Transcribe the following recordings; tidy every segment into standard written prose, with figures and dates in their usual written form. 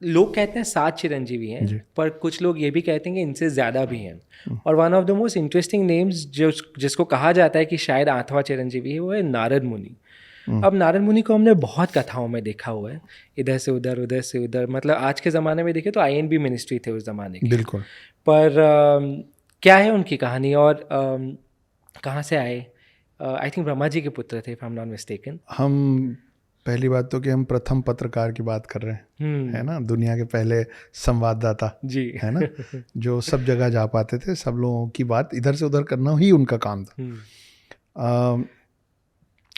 लोग कहते हैं 7 चिरंजीवी हैं, जी। पर कुछ लोग ये भी कहते हैं कि इनसे ज़्यादा भी हैं। और one of the most interesting names जिसको कहा जाता है कि शायद 8वां चिरंजीवी है, वो है नारद मुनि। अब नारद मुनि को हमने बहुत कथाओं में देखा हुआ है, इधर से उधर, मतलब आज के ज़माने में देखें तो INB मिनिस्ट्री थे उस ज़माने की। बिल्कुल। पर क्या है उनकी कहानी और कहाँ से आए? आई थिंक ब्रह्मा जी के पुत्र थे, if I am not mistaken. हम पहली बात तो कि हम प्रथम पत्रकार की बात कर रहे हैं, है ना, दुनिया के पहले संवाददाता जी है ना, जो सब जगह जा पाते थे, सब लोगों की बात इधर से उधर करना ही उनका काम था।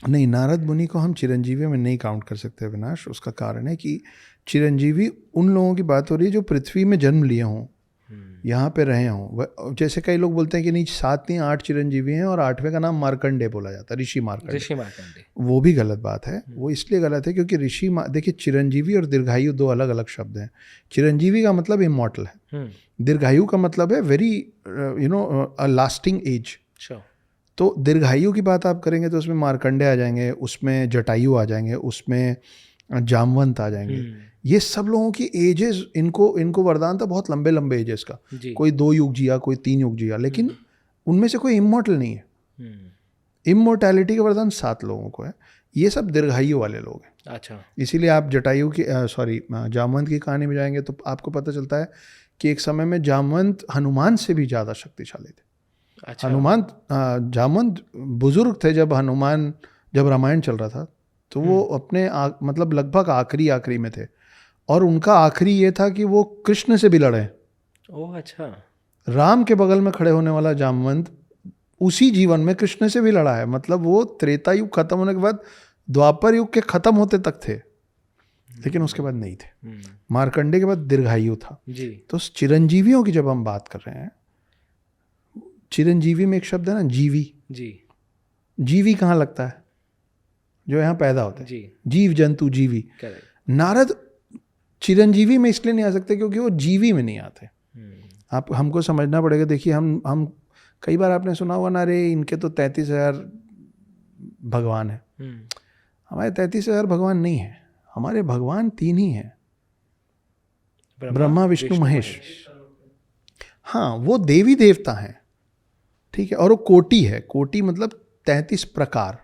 नहीं, नारद मुनि को हम चिरंजीवी में नहीं काउंट कर सकते अविनाश। उसका कारण है कि चिरंजीवी उन लोगों की बात हो रही है जो पृथ्वी में जन्म लिए हों, यहाँ पे रहे हों। जैसे कई लोग बोलते हैं कि नहीं 7 नहीं 8 चिरंजीवी हैं और 8वें का नाम मार्कंडे बोला जाता है, ऋषि मार्कंडे। वो भी गलत बात है। वो इसलिए गलत है क्योंकि देखिए, चिरंजीवी और दीर्घायु 2 अलग अलग शब्द हैं। चिरंजीवी का मतलब इमॉर्टल है, दीर्घायु का मतलब है वेरी अ लास्टिंग एज। तो दीर्घायु की बात आप करेंगे तो उसमें मार्कंडे आ जाएंगे, उसमें जटायु आ जाएंगे, उसमें जामवंत आ जाएंगे। ये सब लोगों की एजेस, इनको वरदान था बहुत लंबे लंबे एजेस का। कोई 2 युग जिया, कोई 3 युग जिया, लेकिन उनमें से कोई इमॉर्टल नहीं है। इमोर्टैलिटी का वरदान 7 लोगों को है। ये सब दीर्घायु वाले लोग हैं। अच्छा। इसीलिए आप जटायु की जामवंत की कहानी में जाएंगे तो आपको पता चलता है कि एक समय में जामवंत हनुमान से भी ज़्यादा शक्तिशाली थे। अच्छा। जामवंत बुजुर्ग थे जब रामायण चल रहा था, तो वो अपने मतलब लगभग आखिरी में थे, और उनका आखिरी ये था कि वो कृष्ण से भी लड़े। ओह अच्छा। राम के बगल में खड़े होने वाला जामवंत उसी जीवन में कृष्ण से भी लड़ा है। मतलब वो त्रेता युग खत्म होने के बाद द्वापर युग के खत्म होते तक थे, लेकिन उसके बाद नहीं थे। मार्कंडे के बाद दीर्घायु था जी। तो चिरंजीवियों की जब हम बात कर रहे हैं, चिरंजीवी में एक शब्द है ना, जीवी। जी। जीवी कहाँ लगता है? जो यहाँ पैदा होता है जी। जीव जंतु जीवी। नारद चिरंजीवी में इसलिए नहीं आ सकते क्योंकि वो जीवी में नहीं आते। आप हमको समझना पड़ेगा। देखिए, हम कई बार आपने सुना होगा ना, रे इनके तो 33,000 भगवान है। हमारे 33,000 भगवान नहीं है, हमारे भगवान 3 ही हैं, ब्रह्मा विष्णु महेश। हाँ, वो देवी देवता हैं, ठीक है, और वो कोटि है। कोटि मतलब 33 प्रकार।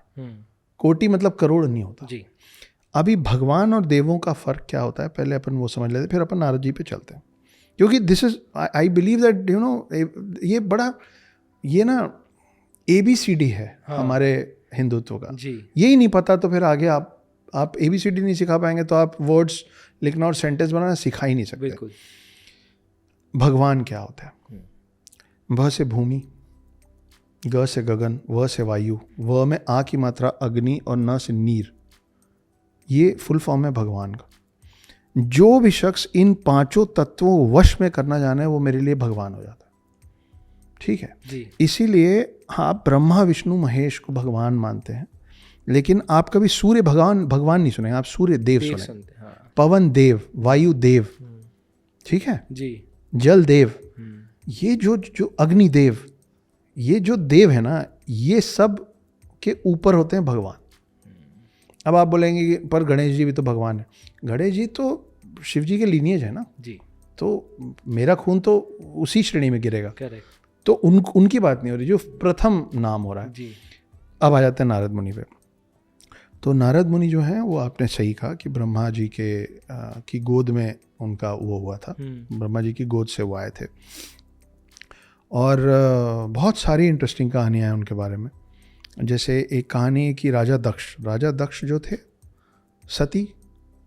कोटि मतलब करोड़ नहीं होता जी। अभी भगवान और देवों का फर्क क्या होता है, पहले अपन वो समझ लेते, फिर अपन नारद जी पे चलते हैं। क्योंकि this is I believe that ये ना ABCD है। हाँ। हमारे हिंदुत्व का जी। यही नहीं पता तो फिर आगे आप ABCD नहीं सिखा पाएंगे तो आप वर्ड्स लिखना और सेंटेंस बनाना सिखा ही नहीं सकते। बिल्कुल। भगवान क्या होता है? भ से भूमि, ग से गगन, व से वायु, व में आ की मात्रा अग्नि और न से नीर। ये फुल फॉर्म है भगवान का। जो भी शख्स इन 5 तत्वों को वश में करना जाने वो मेरे लिए भगवान हो जाता है, ठीक है जी। इसीलिए आप ब्रह्मा विष्णु महेश को भगवान मानते हैं, लेकिन आप कभी सूर्य भगवान नहीं सुने, आप सूर्य देव सुने। हाँ। पवन देव, वायु देव, ठीक है जी, जल देव, ये जो अग्नि देव, ये जो देव है ना, ये सब के ऊपर होते हैं भगवान। अब आप बोलेंगे कि पर गणेश जी भी तो भगवान है। गणेश जी तो शिव जी के लीनिएज है ना जी, तो मेरा खून तो उसी श्रेणी में गिरेगा। करेक्ट। तो उनकी बात नहीं हो रही, जो प्रथम नाम हो रहा है जी। अब आ जाते हैं नारद मुनि पे। तो नारद मुनि जो है वो आपने सही कहा कि ब्रह्मा जी की गोद में उनका वो हुआ था, ब्रह्मा जी की गोद से वो आए थे। और बहुत सारी इंटरेस्टिंग कहानियाँ हैं उनके बारे में। जैसे एक कहानी है कि राजा दक्ष जो थे, सती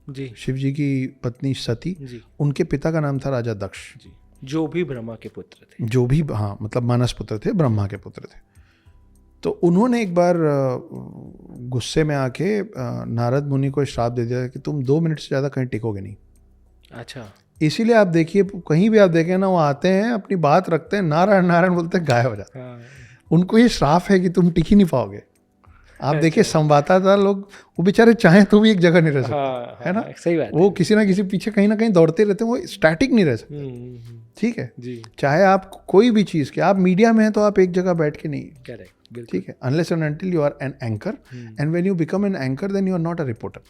जी, शिव जी की पत्नी सती जी, उनके पिता का नाम था राजा दक्ष जी, जो भी ब्रह्मा के पुत्र थे, जो भी, हाँ, मतलब मानस पुत्र थे, ब्रह्मा के पुत्र थे। तो उन्होंने एक बार गुस्से में आके नारद मुनि को श्राप दे दिया कि तुम 2 मिनट से ज़्यादा कहीं टिकोगे नहीं। अच्छा। इसीलिए आप देखिए, कहीं भी आप देखें ना, वो आते हैं, अपनी बात रखते हैं, नारायण नारायण बोलते हैं, गायब हो जाते हैं। उनको ये श्राप है कि तुम टिक ही नहीं पाओगे। आप देखिए संवाददाता लोग, वो बेचारे चाहें तो भी एक जगह नहीं रह सकते, है ना, सही बात। वो किसी ना किसी पीछे कहीं ना कहीं दौड़ते रहते हैं, वो स्टैटिक नहीं रह सकते, ठीक है जी। चाहे आप कोई भी चीज़ के, आप मीडिया में हैं तो आप एक जगह बैठ के नहीं, करेक्ट, ठीक है, unless and until you are an anchor, and when you become an anchor then you are not a reporter.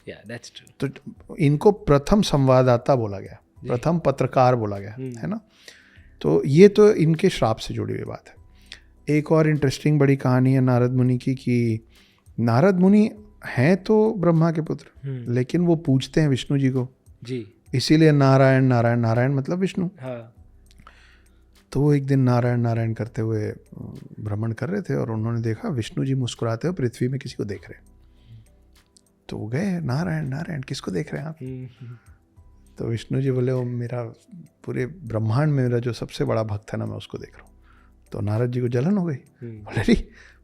तो इनको प्रथम संवाददाता बोला गया, प्रथम पत्रकार बोला गया है ना। तो ये तो इनके श्राप से जुड़ी हुई बात है। एक और इंटरेस्टिंग बड़ी कहानी है नारद मुनि की, कि नारद मुनि हैं तो ब्रह्मा के पुत्र, लेकिन वो पूजते हैं विष्णु जी को जी, इसीलिए नारायण नारायण, नारायण मतलब विष्णु। हाँ, तो वो एक दिन नारायण नारायण करते हुए भ्रमण कर रहे थे और उन्होंने देखा विष्णु जी मुस्कुराते हुए पृथ्वी में किसी को देख रहे। तो वो गए, नारायण नारायण किसको देख रहे हैं आप? तो विष्णु जी बोले, वो मेरा पूरे ब्रह्मांड में मेरा जो सबसे बड़ा भक्त है ना, मैं उसको देख रहा हूँ। तो नारद जी को जलन हो गई, बोले अरे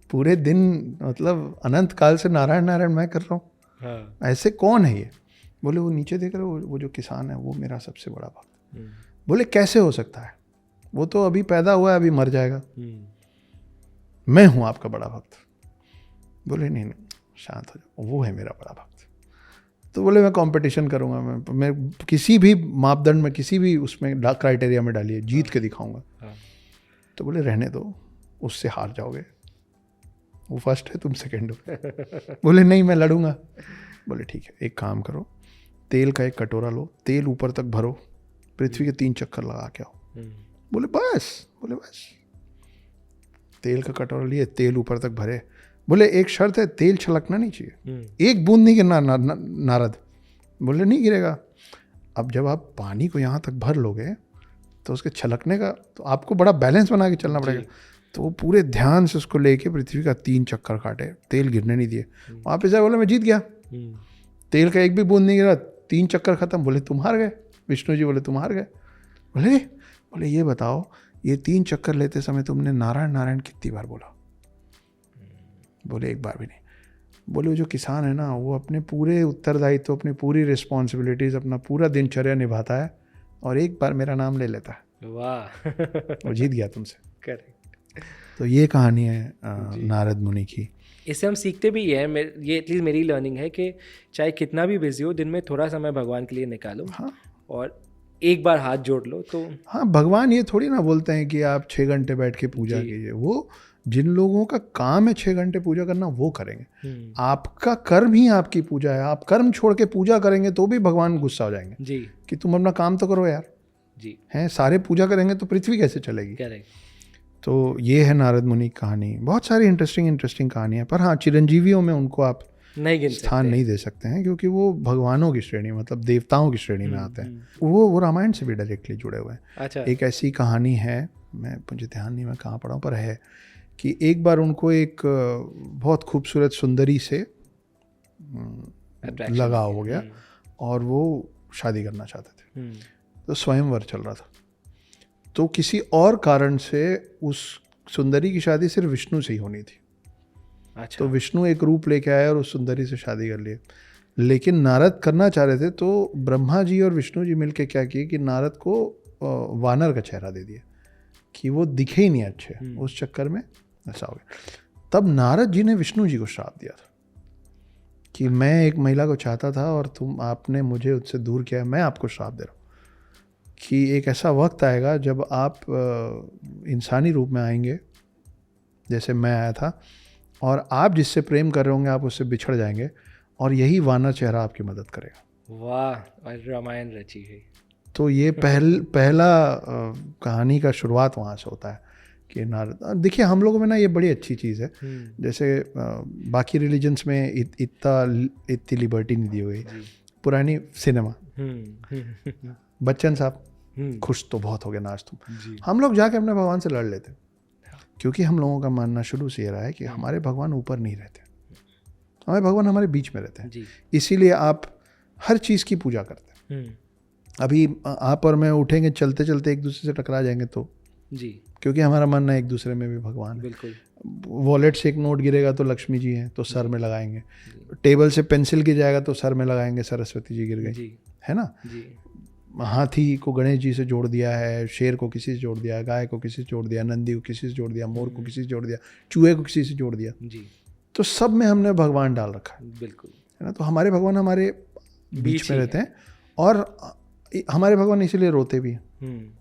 पूरे दिन मतलब अनंत काल से नारायण नारायण मैं कर रहा हूँ, हाँ, ऐसे कौन है ये? बोले वो नीचे देख रहे हो, वो जो किसान है वो मेरा सबसे बड़ा भक्त। बोले कैसे हो सकता है, वो तो अभी पैदा हुआ है, अभी मर जाएगा, मैं हूँ आपका बड़ा भक्त। बोले नहीं नहीं शांत हो जाओ, वो है मेरा बड़ा भक्त। तो बोले मैं कंपटीशन करूंगा, मैं किसी भी मापदंड में, किसी भी उसमें क्राइटेरिया में डालिए, जीत के दिखाऊंगा। तो बोले रहने दो, उससे हार जाओगे, वो फर्स्ट है तुम सेकंड हो। बोले नहीं मैं लड़ूंगा। बोले ठीक है, एक काम करो, तेल का एक कटोरा लो, तेल ऊपर तक भरो, पृथ्वी के 3 चक्कर लगा के आओ। बोले बस? बोले बस। तेल का कटोरा लिए, तेल ऊपर तक भरे। बोले एक शर्त है, तेल छलकना नहीं चाहिए, एक बूंद नहीं गिरना। नारद बोले नहीं गिरेगा। अब जब आप पानी को यहाँ तक भर लोगे तो उसके छलकने का, तो आपको बड़ा बैलेंस बना के चलना पड़ेगा। तो वो पूरे ध्यान से उसको लेके पृथ्वी का 3 चक्कर काटे, तेल गिरने नहीं दिए। वापस आए, बोले मैं जीत गया, तेल का एक भी बूंद नहीं गिरा, 3 चक्कर खत्म। बोले तुम हार गए। विष्णु जी बोले तुम हार गए। बोले ये बताओ, ये 3 चक्कर लेते समय तुमने नारायण नारायण कितनी बार बोला? बोले एक बार भी नहीं। बोले वो जो किसान है ना, वो अपने पूरे उत्तरदायित्व, अपनी पूरी रिस्पॉन्सिबिलिटीज, अपना पूरा दिनचर्या निभाता है और एक बार मेरा नाम ले लेता है, वाह, वो जीत गया तुमसे। करेक्ट। तो ये कहानी है नारद मुनि की। इससे हम सीखते भी ये एटलीस्ट मेरी लर्निंग है कि चाहे कितना भी बिजी हो, दिन में थोड़ा समय भगवान के लिए निकालो। हाँ, और एक बार हाथ जोड़ लो तो। हाँ, भगवान ये थोड़ी ना बोलते हैं कि आप 6 घंटे बैठ के पूजा कीजिए। वो जिन लोगों का काम है 6 घंटे पूजा करना, वो करेंगे। आपका कर्म ही आपकी पूजा है। आप कर्म छोड़ के पूजा करेंगे तो भी भगवान गुस्सा हो जाएंगे जी, कि तुम अपना काम तो करो यार। जी, हैं सारे पूजा करेंगे तो पृथ्वी कैसे चलेगी? करेक्ट। तो ये है नारद मुनि की कहानी। बहुत सारी इंटरेस्टिंग कहानी है, पर हाँ चिरंजीवियों में उनको आप नहीं स्थान नहीं दे सकते हैं, क्योंकि वो भगवानों की श्रेणी, मतलब देवताओं की श्रेणी में आते हैं। वो रामायण से भी डायरेक्टली जुड़े हुए हैं। अच्छा। एक ऐसी कहानी है, मुझे ध्यान नहीं मैं कहाँ पढ़ा हूँ, पर है कि एक बार उनको एक बहुत खूबसूरत सुंदरी से लगाव हो गया और वो शादी करना चाहते थे। तो स्वयंवर चल रहा था, तो किसी और कारण से उस सुंदरी की शादी सिर्फ विष्णु से ही होनी थी। अच्छा। तो विष्णु एक रूप लेके आए और उस सुंदरी से शादी कर लिए। लेकिन नारद करना चाह रहे थे, तो ब्रह्मा जी और विष्णु जी मिलके क्या किए कि नारद को वानर का चेहरा दे दिया कि वो दिखे ही नहीं अच्छे। उस चक्कर में ऐसा हो गया। तब नारद जी ने विष्णु जी को श्राप दिया था कि मैं एक महिला को चाहता था और आपने मुझे उससे दूर किया है, मैं आपको श्राप दे रहा हूँ कि एक ऐसा वक्त आएगा जब आप इंसानी रूप में आएंगे जैसे मैं आया था, और आप जिससे प्रेम कर रहे होंगे आप उससे बिछड़ जाएंगे, और यही वानर चेहरा आपकी मदद करेगा। वाह, और रामायण रची है। तो ये पहला कहानी का शुरुआत वहाँ से होता है कि नारद। देखिए हम लोगों में ना ये बड़ी अच्छी चीज़ है, जैसे बाकी रिलीजन्स में इतनी लिबर्टी नहीं दी हुई। पुरानी सिनेमा, बच्चन साहब खुश तो बहुत हो गए, नाच तुम। हम लोग जाके अपने भगवान से लड़ लेते, क्योंकि हम लोगों का मानना शुरू से ये रहा है कि हमारे भगवान ऊपर नहीं रहते, हमारे भगवान हमारे बीच में रहते हैं। इसीलिए आप हर चीज़ की पूजा करते हैं। अभी आप और मैं उठेंगे, चलते चलते एक दूसरे से टकरा जाएंगे तो जी, क्योंकि हमारा मानना है एक दूसरे में भी भगवान है। बिल्कुल। वॉलेट से एक नोट गिरेगा तो लक्ष्मी जी हैं, तो सर में लगाएंगे। टेबल से पेंसिल गिर जाएगा तो सर में लगाएंगे, सरस्वती जी गिर गई, है ना। हाथी को गणेश जी से जोड़ दिया है, शेर को किसी से जोड़ दिया, गाय को किसी से जोड़ दिया, नंदी को किसी से जोड़ दिया, मोर को किसी से जोड़ दिया, चूहे को किसी से जोड़ दिया। तो सब में हमने भगवान डाल रखा है, बिल्कुल, है ना। तो हमारे भगवान हमारे बीच में रहते हैं, और हमारे भगवान इसीलिए रोते भी हैं।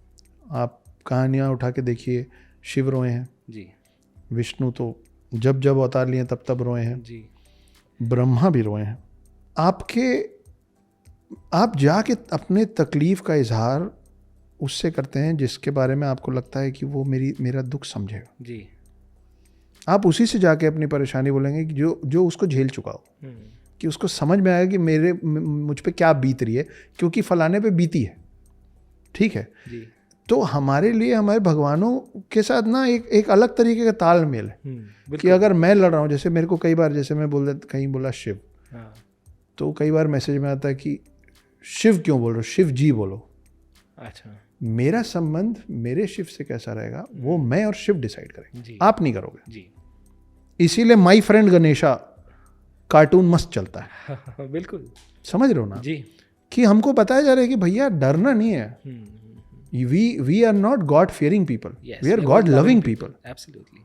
आप कहानियाँ उठा के देखिए, शिव रोए हैं जी, विष्णु तो जब जब अवतार लिए तब तब रोए हैं जी, ब्रह्मा भी रोए हैं। आपके आप जाके अपने तकलीफ का इजहार उससे करते हैं जिसके बारे में आपको लगता है कि वो मेरा दुख समझेगा। जी। आप उसी से जाके अपनी परेशानी बोलेंगे कि जो उसको झेल चुका हो, कि उसको समझ में आएगा कि मुझ पे क्या बीत रही है, क्योंकि फलाने पे बीती है। ठीक है जी। तो हमारे लिए हमारे भगवानों के साथ ना एक अलग तरीके का तालमेल है कि अगर मैं लड़ रहा हूँ, जैसे मेरे को कई बार, जैसे मैं कहीं बोला शिव, तो कई बार मैसेज में आता है कि शिव क्यों बोल रहे हो, शिव जी बोलो। अच्छा। मेरा संबंध मेरे शिव से कैसा रहेगा वो मैं और शिव डिसाइड करेंगे, आप नहीं करोगे जी। इसीलिए माई फ्रेंड गणेशा कार्टून मस्त चलता है। बिल्कुल समझ रहे हो ना जी। कि हमको बताया जा रहा है कि भैया डरना नहीं है। We are not God fearing people, we are God loving people. Absolutely.